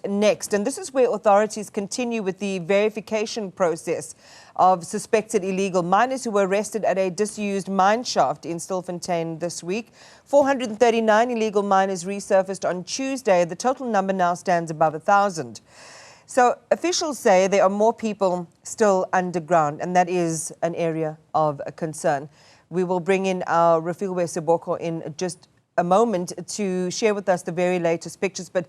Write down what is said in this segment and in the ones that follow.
next, and this is where authorities continue with the verification process of suspected illegal miners who were arrested at a disused mine shaft in Stilfontein this week. 439 illegal miners resurfaced on Tuesday. The total number now stands above 1,000. So officials say there are more people still underground, and that is an area of concern. We will bring in our Refiloe Seboko in just a moment to share with us the very latest pictures, but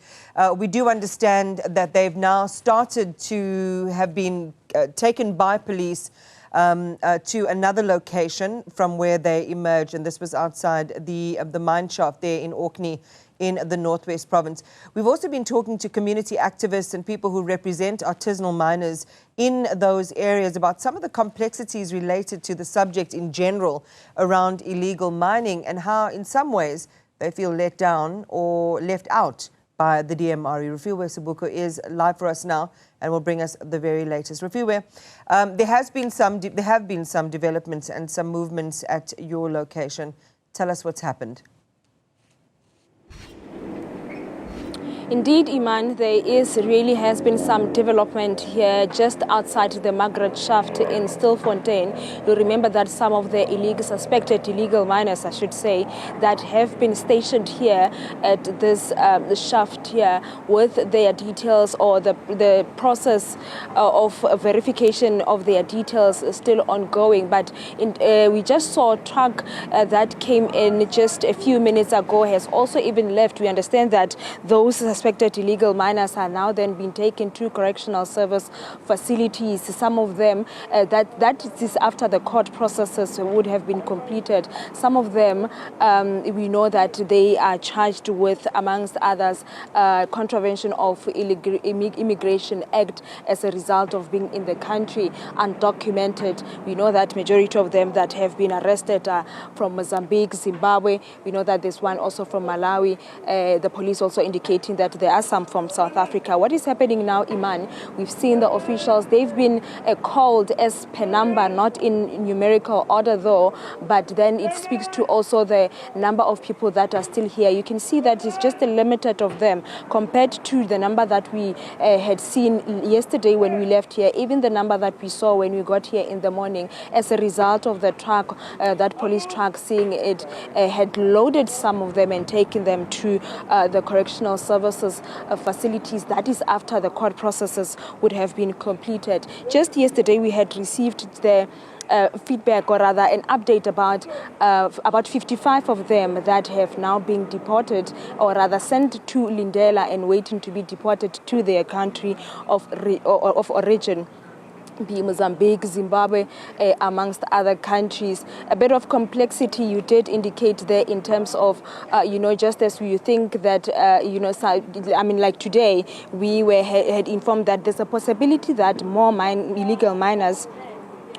we do understand that they've now started to have been taken by police to another location from where they emerged, and this was outside the mine shaft there in Orkney in the Northwest Province. We've also been talking to community activists and people who represent artisanal miners in those areas about some of the complexities related to the subject in general around illegal mining and how in some ways they feel let down or left out by the DMRE. Refiloe Seboko is live for us now and will bring us the very latest. Refiloe, there have been some developments and some movements at your location. Tell us what's happened. Indeed, Iman, there really has been some development here just outside the Margaret shaft in Stilfontein. You remember that some of the suspected illegal miners, I should say, that have been stationed here at this the shaft here with their details, or the process of verification of their details is still ongoing. But we just saw a truck that came in just a few minutes ago has also even left. We understand that those suspected illegal miners are now then being taken to correctional service facilities. Some of them, that is after the court processes would have been completed. Some of them, we know that they are charged with, amongst others, contravention of Immigration Act as a result of being in the country undocumented. We know that majority of them that have been arrested are from Mozambique, Zimbabwe. We know that there's one also from Malawi. The police also indicating that there are some from South Africa. What is happening now, Iman? We've seen the officials, they've been called as per number, not in numerical order though, but then it speaks to also the number of people that are still here. You can see that it's just a limited of them compared to the number that we had seen yesterday when we left here, even the number that we saw when we got here in the morning as a result of the truck, that police truck, seeing it had loaded some of them and taken them to the correctional services facilities. That is after the court processes would have been completed. Just yesterday we had received the feedback, or rather an update about 55 of them that have now been deported, or rather sent to Lindela and waiting to be deported to their country of origin, be Mozambique, Zimbabwe, amongst other countries. A bit of complexity you did indicate there in terms of, just as you think that, like today, we had informed that there's a possibility that more illegal miners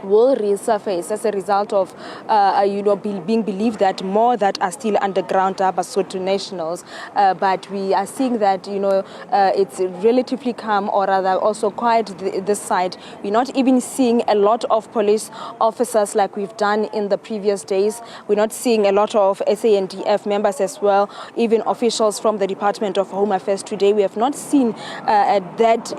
will resurface as a result of, being believed that more that are still underground are Basotho nationals. But we are seeing that, it's relatively calm, or rather also quiet this side. We're not even seeing a lot of police officers like we've done in the previous days. We're not seeing a lot of SANDF members as well, even officials from the Department of Home Affairs today. We have not seen that,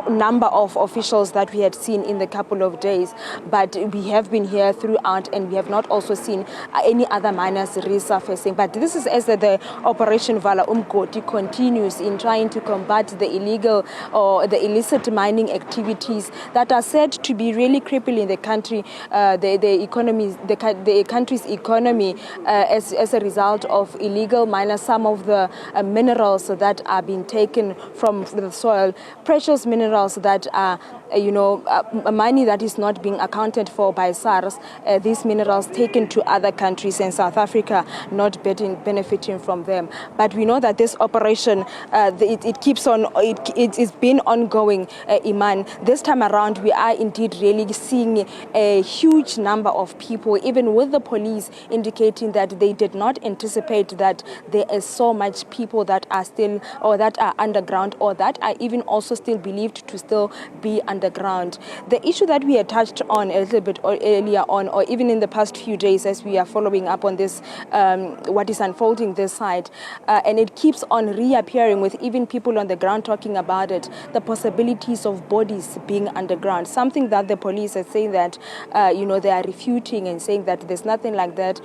number of officials that we had seen in the couple of days, but we have been here throughout, and we have not also seen any other miners resurfacing. But this is as the Operation Vala Umgodi continues in trying to combat the illegal or the illicit mining activities that are said to be really crippling the country, the country's economy as a result of illegal miners. Some of the minerals that are being taken from the soil, precious minerals that are money that is not being accounted for by SARS, these minerals taken to other countries, and South Africa not benefiting from them. But we know that this operation, it keeps on, it's been ongoing, Iman. This time around, we are indeed really seeing a huge number of people, even with the police indicating that they did not anticipate that there is so much people that are still, or that are underground, or that are even also still believed to still be underground. underground. The issue that we had touched on a little bit earlier on, or even in the past few days as we are following up on this, what is unfolding this side, and it keeps on reappearing with even people on the ground talking about it, the possibilities of bodies being underground, something that the police are saying that, they are refuting and saying that there's nothing like that,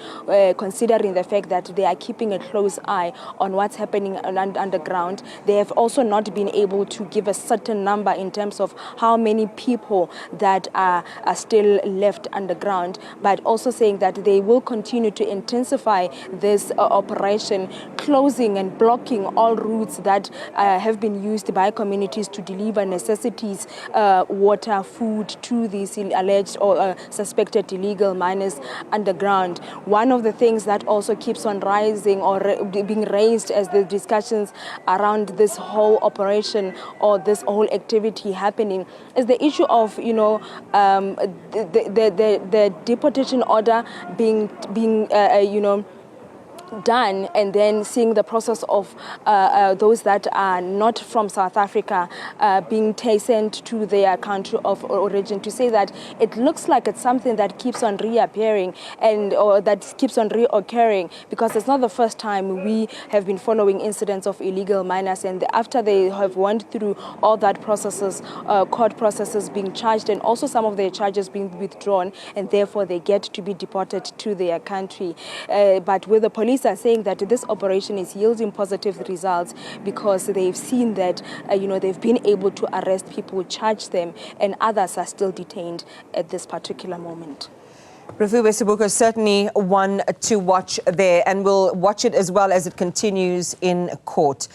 considering the fact that they are keeping a close eye on what's happening underground. They have also not been able to give a certain number in terms of how many people that are still left underground, but also saying that they will continue to intensify this operation, closing and blocking all routes that have been used by communities to deliver necessities, water, food to these alleged or suspected illegal miners underground. One of the things that also keeps on rising or being raised as the discussions around this whole operation or this whole activity happening is the issue of, the deportation order being done, and then seeing the process of those that are not from South Africa being sent to their country of origin, to say that it looks like it's something that keeps on reappearing or that keeps on reoccurring, because it's not the first time we have been following incidents of illegal miners, and after they have went through all that processes, court processes, being charged, and also some of their charges being withdrawn, and therefore they get to be deported to their country. But with the police are saying that this operation is yielding positive results because they've seen that they've been able to arrest people, charge them, and others are still detained at this particular moment. Refiloe Seboko, certainly one to watch there, and we'll watch it as well as it continues in court.